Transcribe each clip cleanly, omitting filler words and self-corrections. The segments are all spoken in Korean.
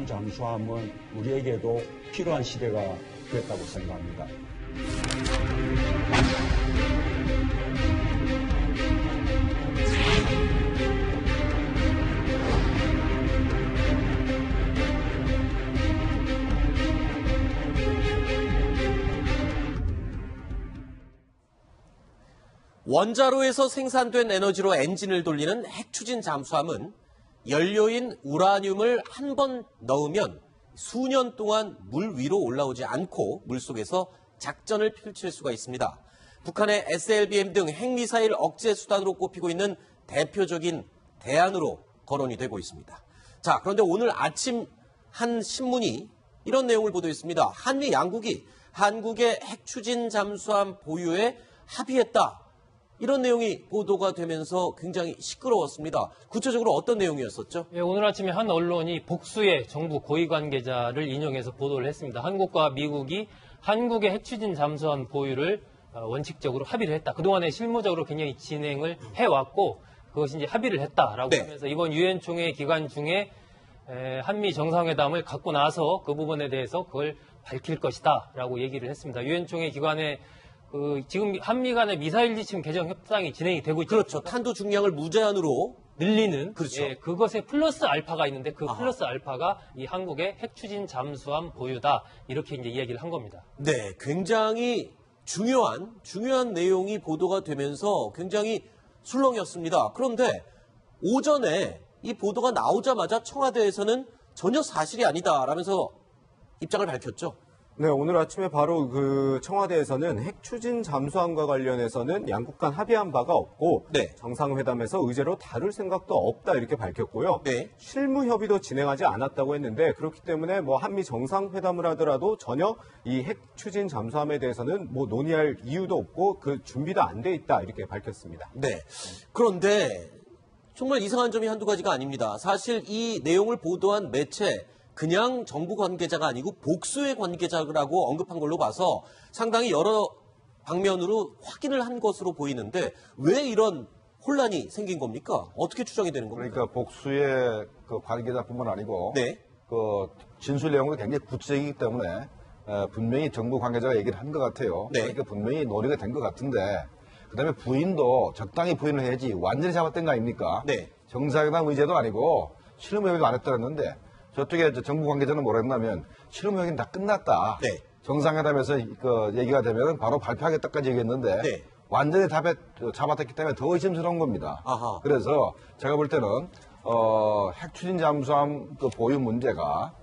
잠수함은 우리에게도 필요한 시대가 됐다고 생각합니다. 원자로에서 생산된 에너지로 엔진을 돌리는 핵추진 잠수함은 연료인 우라늄을 한 번 넣으면 수년 동안 물 위로 올라오지 않고 물속에서 작전을 펼칠 수가 있습니다. 북한의 SLBM 등 핵미사일 억제 수단으로 꼽히고 있는 대표적인 대안으로 거론이 되고 있습니다. 자, 그런데 오늘 아침 한 신문이 이런 내용을 보도했습니다. 한미 양국이 한국의 핵추진 잠수함 보유에 합의했다. 이런 내용이 보도가 되면서 굉장히 시끄러웠습니다. 구체적으로 어떤 내용이었었죠? 예, 오늘 아침에 한 언론이 복수의 정부 고위 관계자를 인용해서 보도를 했습니다. 한국과 미국이 한국의 핵추진 잠수함 보유를 원칙적으로 합의를 했다. 그동안에 실무적으로 굉장히 진행을 해왔고 그것이 이제 합의를 했다라고 하면서 이번 유엔 총회 기간 중에 한미 정상회담을 갖고 나서 그 부분에 대해서 그걸 밝힐 것이다라고 얘기를 했습니다. 유엔 총회 기간에 지금 한미 간의 미사일 지침 개정 협상이 진행이 되고 있죠. 그렇죠. 탄도 중량을 무제한으로 늘리는. 그렇죠. 예, 그것에 플러스 알파가 있는데 그 플러스 알파가 이 한국의 핵추진 잠수함 보유다. 이렇게 이제 이야기를 한 겁니다. 네, 굉장히 중요한 내용이 보도가 되면서 굉장히 술렁이었습니다. 그런데 오전에 이 보도가 나오자마자 청와대에서는 전혀 사실이 아니다라면서 입장을 밝혔죠. 네, 오늘 아침에 바로 그 청와대에서는 핵추진 잠수함과 관련해서는 양국 간 합의한 바가 없고 네. 정상회담에서 의제로 다룰 생각도 없다 이렇게 밝혔고요. 네. 실무 협의도 진행하지 않았다고 했는데 그렇기 때문에 뭐 한미 정상회담을 하더라도 전혀 이 핵추진 잠수함에 대해서는 뭐 논의할 이유도 없고 그 준비도 안 돼 있다 이렇게 밝혔습니다. 네. 그런데 정말 이상한 점이 한두 가지가 아닙니다. 사실 이 내용을 보도한 매체 그냥 정부 관계자가 아니고 복수의 관계자라고 언급한 걸로 봐서 상당히 여러 방면으로 확인을 한 것으로 보이는데 왜 이런 혼란이 생긴 겁니까? 어떻게 추정이 되는 겁니까? 그러니까 복수의 그 관계자뿐만 아니고 네. 그 진술 내용이 굉장히 구체적이기 때문에 분명히 정부 관계자가 얘기를 한 것 같아요. 네. 그러니까 분명히 논의가 된 것 같은데 그다음에 부인도 적당히 부인을 해야지 완전히 잡았던 거 아닙니까? 네. 정상회담 의제도 아니고 실무협의도 안 했다는데 저쪽에 정부 관계자는 뭐라 했냐면 실무협의는 다 끝났다. 네. 정상회담에서 그 얘기가 되면 바로 발표하겠다까지 얘기했는데 네. 완전히 잡아탔기 때문에 더 의심스러운 겁니다. 아하. 그래서 제가 볼 때는 핵추진 잠수함 그 보유 문제가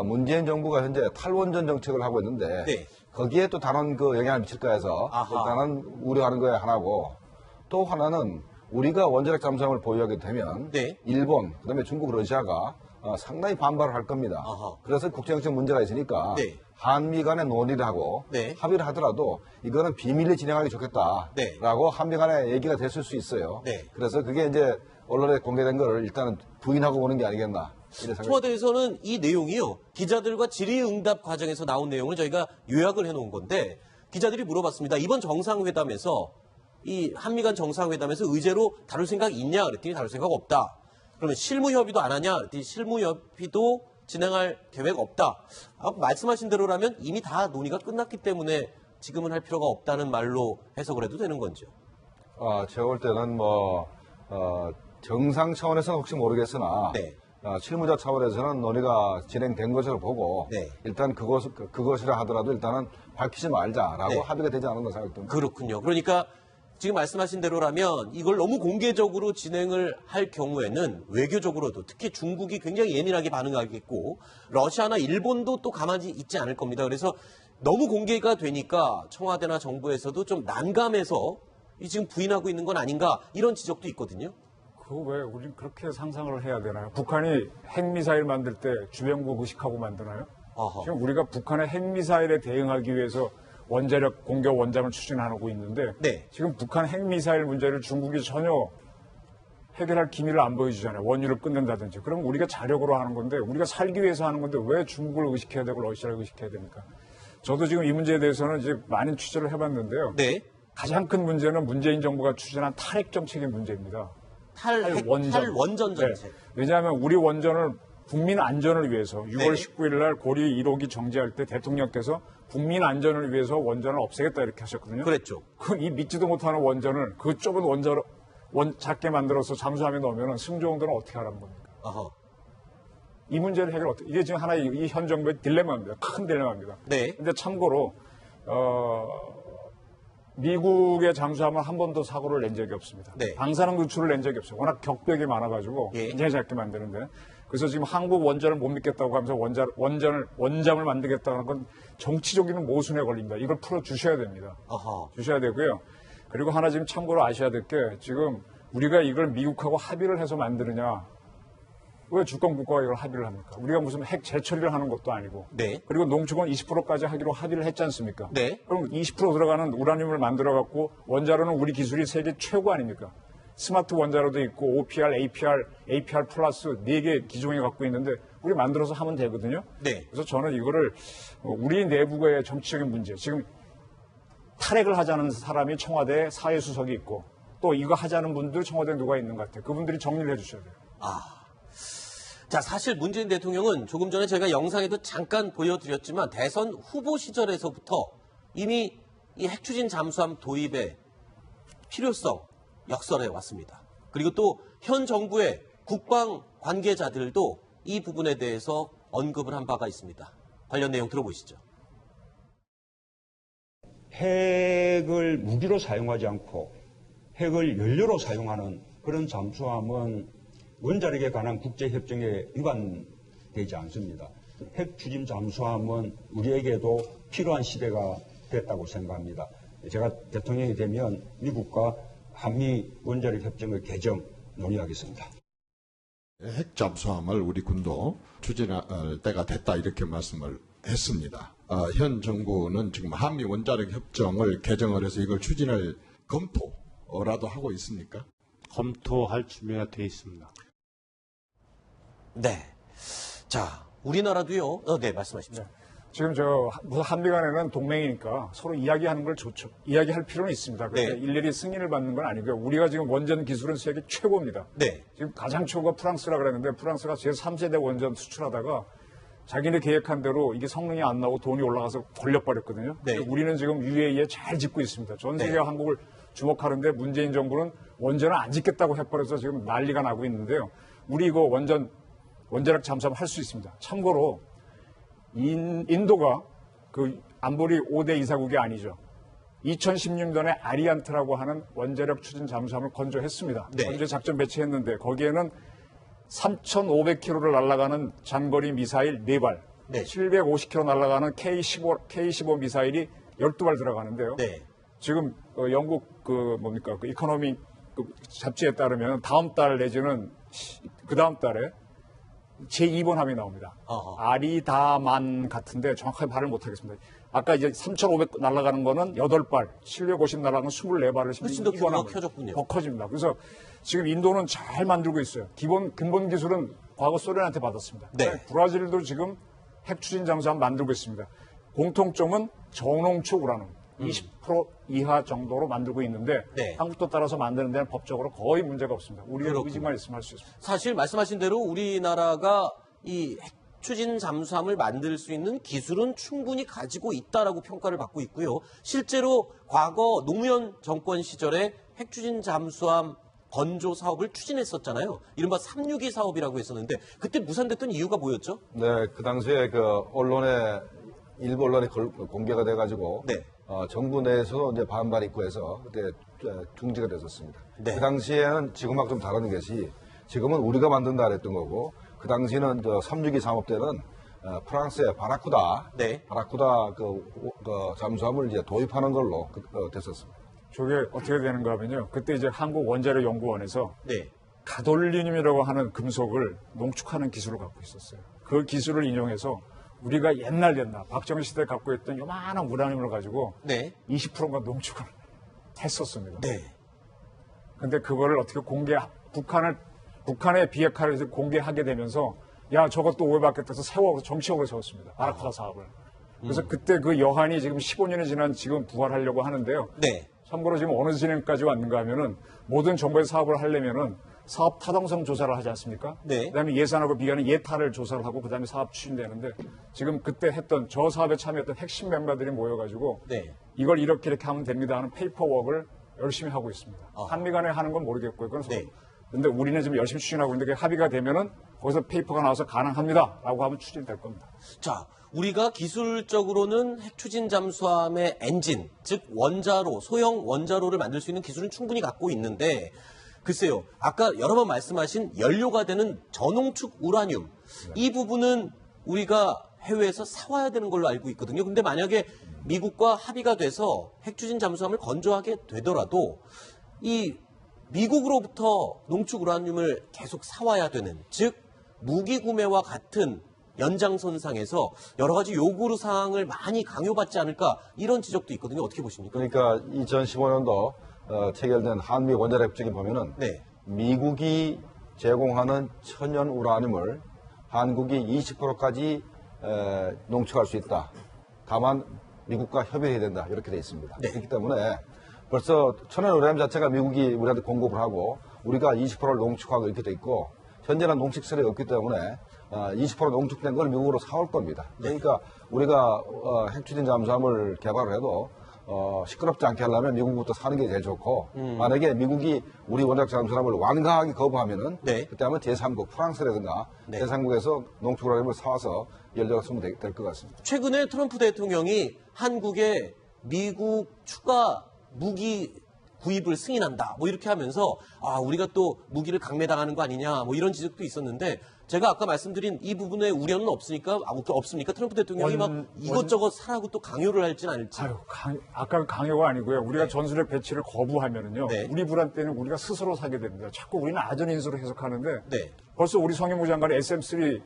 문재인 정부가 현재 탈원전 정책을 하고 있는데 네. 거기에 또 다른 그 영향을 미칠까 해서 일단은 우려하는 거에 하나고 또 하나는 우리가 원자력 잠수함을 보유하게 되면 네. 일본 그다음에 중국 러시아가 상당히 반발을 할 겁니다. 아하. 그래서 국제정책 문제가 있으니까 네. 한미 간에 논의를 하고 네. 합의를 하더라도 이거는 비밀리 진행하기 좋겠다라고 네. 한미 간에 얘기가 됐을 수 있어요. 네. 그래서 그게 이제 언론에 공개된 거를 일단은 부인하고 보는 게 아니겠나. 이런 생각이 청와대에서는 이 내용이요. 기자들과 질의응답 과정에서 나온 내용을 저희가 요약을 해놓은 건데 기자들이 물어봤습니다. 이번 정상회담에서 이 한미 간 정상회담에서 의제로 다룰 생각이 있냐 그랬더니 다룰 생각 없다. 그러면 실무협의도 안 하냐? 실무협의도 진행할 계획 없다. 말씀하신 대로라면 이미 다 논의가 끝났기 때문에 지금은 할 필요가 없다는 말로 해석을 해도 되는 건지요? 제가 볼 때는 정상 차원에서는 혹시 모르겠으나 네. 실무자 차원에서는 논의가 진행된 것으로 보고 네. 일단 그것이라 하더라도 일단은 밝히지 말자라고 네. 합의가 되지 않았나 생각됩니다. 그렇군요. 그러니까 지금 말씀하신 대로라면 이걸 너무 공개적으로 진행을 할 경우에는 외교적으로도 특히 중국이 굉장히 예민하게 반응하겠고 러시아나 일본도 또 가만히 있지 않을 겁니다. 그래서 너무 공개가 되니까 청와대나 정부에서도 좀 난감해서 지금 부인하고 있는 건 아닌가 이런 지적도 있거든요. 그거 왜 우린 그렇게 상상을 해야 되나요? 북한이 핵미사일 만들 때 주변국 의식하고 만드나요? 아하. 지금 우리가 북한의 핵미사일에 대응하기 위해서 원자력 공격 원잠을 추진하고 있는데 네. 지금 북한 핵미사일 문제를 중국이 전혀 해결할 기미를 안 보여주잖아요. 원유를 끊는다든지. 그럼 우리가 자력으로 하는 건데 우리가 살기 위해서 하는 건데 왜 중국을 의식해야 되고 러시아를 의식해야 됩니까? 저도 지금 이 문제에 대해서는 이제 많은 취재를 해봤는데요. 네. 가장 큰 문제는 문재인 정부가 추진한 탈핵 정책의 문제입니다. 탈원전 정책. 네. 왜냐하면 우리 원전을 국민 안전을 위해서 6월 19일 날 고리 1호기 정지할 때 대통령께서 국민 안전을 위해서 원전을 없애겠다 이렇게 하셨거든요. 그랬죠. 이 믿지도 못하는 원전을 그 좁은 작게 만들어서 잠수함에 넣으면 승조원들은 어떻게 하라는 겁니까? 어허. 이 문제를 이게 지금 하나의 이 현 정부의 딜레마입니다. 큰 딜레마입니다. 네. 근데 참고로 미국의 잠수함은 한 번도 사고를 낸 적이 없습니다. 네. 방사능 누출을 낸 적이 없어요. 워낙 격벽이 많아가지고 예. 굉장히 작게 만드는데 그래서 지금 한국 원전을 못 믿겠다고 하면서 원잠을 만들겠다는 건 정치적인 모순에 걸립니다. 이걸 풀어주셔야 됩니다. 어허. 주셔야 되고요. 그리고 하나 지금 참고로 아셔야 될 게 지금 우리가 이걸 미국하고 합의를 해서 만드느냐. 왜 주권국가가 이걸 합의를 합니까? 우리가 무슨 핵 재처리를 하는 것도 아니고. 네. 그리고 농축원 20%까지 하기로 합의를 했지 않습니까? 네. 그럼 20% 들어가는 우라늄을 만들어갖고 원자로는 우리 기술이 세계 최고 아닙니까? 스마트 원자로도 있고 OPR, APR 플러스 4개 기종에 갖고 있는데 우리 만들어서 하면 되거든요. 네. 그래서 저는 이거를 우리 내부의 정치적인 문제, 지금 탈핵을 하자는 사람이 청와대 사회수석이 있고 또 이거 하자는 분들 청와대에 누가 있는 것 같아요. 그분들이 정리를 해주셔야 돼요. 자, 사실 문재인 대통령은 조금 전에 저희가 영상에도 잠깐 보여드렸지만 대선 후보 시절에서부터 이미 이 핵추진 잠수함 도입의 필요성 역설해 왔습니다. 그리고 또 현 정부의 국방 관계자들도 이 부분에 대해서 언급을 한 바가 있습니다. 관련 내용 들어보시죠. 핵을 무기로 사용하지 않고 핵을 연료로 사용하는 그런 잠수함은 원자력에 관한 국제협정에 위반되지 않습니다. 핵 추진 잠수함은 우리에게도 필요한 시대가 됐다고 생각합니다. 제가 대통령이 되면 미국과 한미 원자력 협정의 개정 논의하겠습니다. 핵 잠수함을 우리 군도 추진할 때가 됐다 이렇게 말씀을 했습니다. 현 정부는 지금 한미 원자력 협정을 개정을 해서 이걸 추진할 검토라도 하고 있습니까? 검토할 준비가 돼 있습니다. 네. 자, 우리나라도요. 네, 말씀하십시오. 지금 한미 간에는 동맹이니까 서로 이야기하는 걸 좋죠. 이야기할 필요는 있습니다. 그런데 네. 일일이 승인을 받는 건 아니고요. 우리가 지금 원전 기술은 세계 최고입니다. 네. 지금 가장 최고가 프랑스라 그랬는데 프랑스가 제3세대 원전 수출하다가 자기네 계획한 대로 이게 성능이 안 나오고 돈이 올라가서 걸려버렸거든요. 네. 우리는 지금 UAE에 잘 짓고 있습니다. 전 세계가 네. 한국을 주목하는데 문재인 정부는 원전을 안 짓겠다고 해버려서 지금 난리가 나고 있는데요. 우리 이거 원자력 잠수함 할 수 있습니다. 참고로 인도가 그 안보리 5대 이사국이 아니죠. 2016년에 아리안트라고 하는 원자력 추진 잠수함을 건조했습니다. 네. 건조 작전 배치했는데 거기에는 3,500km를 날아가는 장거리 미사일 4발, 네. 750km 날아가는 K-15 미사일이 12발 들어가는데요. 네. 지금 영국 이코노미 잡지에 따르면 다음 달 내지는 그 다음 달에 제2번 함이 나옵니다. 어허. 아리다만 같은데 정확하게 발을 못하겠습니다. 아까 이제 3,500 날아가는 거는 8발, 750 날아가는 24발을 훨씬 더 규모가 커졌군요. 더 커집니다. 그래서 지금 인도는 잘 만들고 있어요. 근본 기술은 과거 소련한테 받았습니다. 네. 브라질도 지금 핵 추진 잠수함 만들고 있습니다. 공통점은 저농축 우라늄. 20% 이하 정도로 만들고 있는데 네. 한국도 따라서 만드는 데는 법적으로 거의 문제가 없습니다. 우리의 그렇군요. 의지만 있으면 할 수 있습니다. 사실 말씀하신 대로 우리나라가 이 핵추진 잠수함을 만들 수 있는 기술은 충분히 가지고 있다라고 평가를 받고 있고요. 실제로 과거 노무현 정권 시절에 핵추진 잠수함 건조 사업을 추진했었잖아요. 이른바 362 사업이라고 했었는데 그때 무산됐던 이유가 뭐였죠? 네, 그 당시에 일부 언론에 공개가 돼가지고 네. 정부 내에서도 이제 반발이 있고 해서 그때 중지가 됐었습니다. 네. 그 당시에는 지금하고 좀 다른 것이 지금은 우리가 만든다 그랬던 거고 그 당시는 362 상업 때는 프랑스의 바라쿠다 잠수함을 이제 도입하는 걸로 됐었습니다. 저게 어떻게 되는가 하면요. 그때 이제 한국원자력연구원에서 네. 가돌리늄이라고 하는 금속을 농축하는 기술을 갖고 있었어요. 그 기술을 인용해서 우리가 옛날 박정희 시대에 갖고 있던 요만한 우라늄을 가지고 네. 20%가 농축을 했었습니다. 네. 근데 그거를 어떻게 북한의 비핵화를 해서 공개하게 되면서 야 저것도 오해받겠다 해서 정치적으로 세웠습니다. 바라쿠다 사업을. 그래서 그때 그 여한이 지금 15년이 지난 지금 부활하려고 하는데요. 네. 참고로 지금 어느 진행까지 왔는가 하면은 모든 정부의 사업을 하려면은 사업 타당성 조사를 하지 않습니까? 네. 그다음에 예산하고 비교하는 예타를 조사를 하고 그다음에 사업 추진되는데 지금 그때 했던 저 사업에 참여했던 핵심 멤버들이 모여가지고 네. 이걸 이렇게 하면 됩니다 하는 페이퍼워크를 열심히 하고 있습니다. 아. 한미 간에 하는 건 모르겠고요. 네. 그런데 우리는 지금 열심히 추진하고 있는데 그게 합의가 되면은 거기서 페이퍼가 나와서 가능합니다라고 하면 추진될 겁니다. 자, 우리가 기술적으로는 핵 추진 잠수함의 엔진, 즉 원자로, 소형 원자로를 만들 수 있는 기술은 충분히 갖고 있는데 글쎄요, 아까 여러 번 말씀하신 연료가 되는 전홍축 우라늄 이 부분은 우리가 해외에서 사와야 되는 걸로 알고 있거든요. 근데 만약에 미국과 합의가 돼서 핵 추진 잠수함을 건조하게 되더라도 이 미국으로부터 농축 우라늄을 계속 사와야 되는, 즉 무기 구매와 같은 연장선상에서 여러 가지 요구 사항을 많이 강요받지 않을까 이런 지적도 있거든요. 어떻게 보십니까? 그러니까 2015년도 체결된 한미 원자력 협정에 보면은 네. 미국이 제공하는 천연 우라늄을 한국이 20%까지 농축할 수 있다. 다만 미국과 협의해야 된다. 이렇게 돼 있습니다. 네. 그렇기 때문에 벌써 천연 우라늄 자체가 미국이 우리한테 공급을 하고 우리가 20%를 농축하고 이렇게 돼 있고 현재는 농축설이 없기 때문에 20% 농축된 걸 미국으로 사올 겁니다. 그러니까 우리가 핵추진 잠수함을 개발을 해도 시끄럽지 않게 하려면 미국부터 사는 게 제일 좋고 만약에 미국이 우리 원자력 잠수함을 완강하게 거부하면은 네. 그때 하면 제3국 프랑스라든가 네. 제3국에서 농축 우라늄을 사와서 연료가 쓰면 될 것 같습니다. 최근에 트럼프 대통령이 한국에 미국 추가 무기 구입을 승인한다. 뭐 이렇게 하면서 우리가 또 무기를 강매당하는 거 아니냐. 뭐 이런 지적도 있었는데 제가 아까 말씀드린 이 부분에 우려는 없습니까? 트럼프 대통령이 막 이것저것 사라고 또 강요를 할지는 않을지. 아까 강요가 아니고요. 우리가 전술핵 배치를 거부하면은요. 네. 우리 불안 때는 우리가 스스로 사게 됩니다. 자꾸 우리는 아전인수로 해석하는데 네. 벌써 우리 성현무 장관이 SM3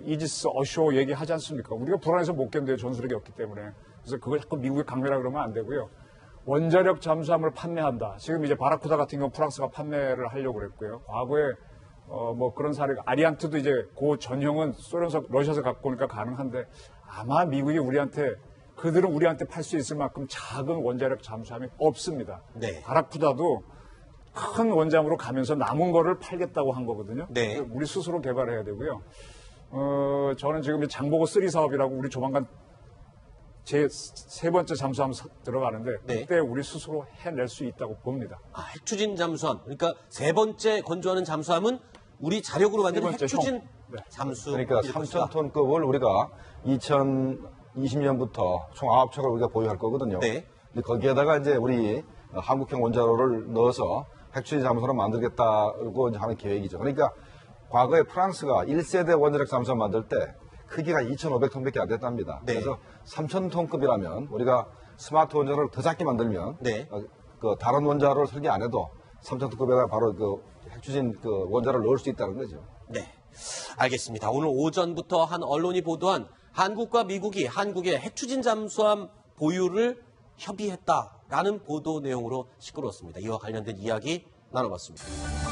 이지스 어쇼 얘기하지 않습니까? 우리가 불안해서 못 견뎌요. 전술핵이 없기 때문에. 그래서 그걸 자꾸 미국에 강매라 그러면 안 되고요. 원자력 잠수함을 판매한다. 지금 이제 바라쿠다 같은 경우 프랑스가 판매를 하려고 그랬고요. 과거에 그런 사례가 아리안트도 이제 그 전형은 러시아에서 갖고 오니까 가능한데 아마 미국이 그들은 우리한테 팔 수 있을 만큼 작은 원자력 잠수함이 없습니다. 네. 바라쿠다도 큰 원장으로 가면서 남은 거를 팔겠다고 한 거거든요. 네. 우리 스스로 개발해야 되고요. 저는 지금 장보고 3 사업이라고 우리 조만간 제 세 번째 잠수함 들어가는데 네. 그때 우리 스스로 해낼 수 있다고 봅니다. 핵 추진 잠수함. 그러니까 세 번째 건조하는 잠수함은 우리 자력으로 만드는 핵 추진 네. 잠수. 그러니까 3,000톤급을 우리가 2020년부터 총 9척을 우리가 보유할 거거든요. 네. 근데 거기에다가 이제 우리 한국형 원자로를 넣어서 핵추진 잠수함을 만들겠다고 이제 하는 계획이죠. 그러니까 과거에 프랑스가 1세대 원자력 잠수함 만들 때 크기가 2,500톤밖에 안 됐답니다. 네. 그래서 3,000톤급이라면 우리가 스마트 원자로를 더 작게 만들면 네. 다른 원자로를 설계 안 해도 3,000톤급에다 바로 핵추진 원자로를 넣을 수 있다는 거죠. 네. 알겠습니다. 오늘 오전부터 한 언론이 보도한 한국과 미국이 한국의 핵 추진 잠수함 보유를 협의했다라는 보도 내용으로 시끄러웠습니다. 이와 관련된 이야기 나눠봤습니다.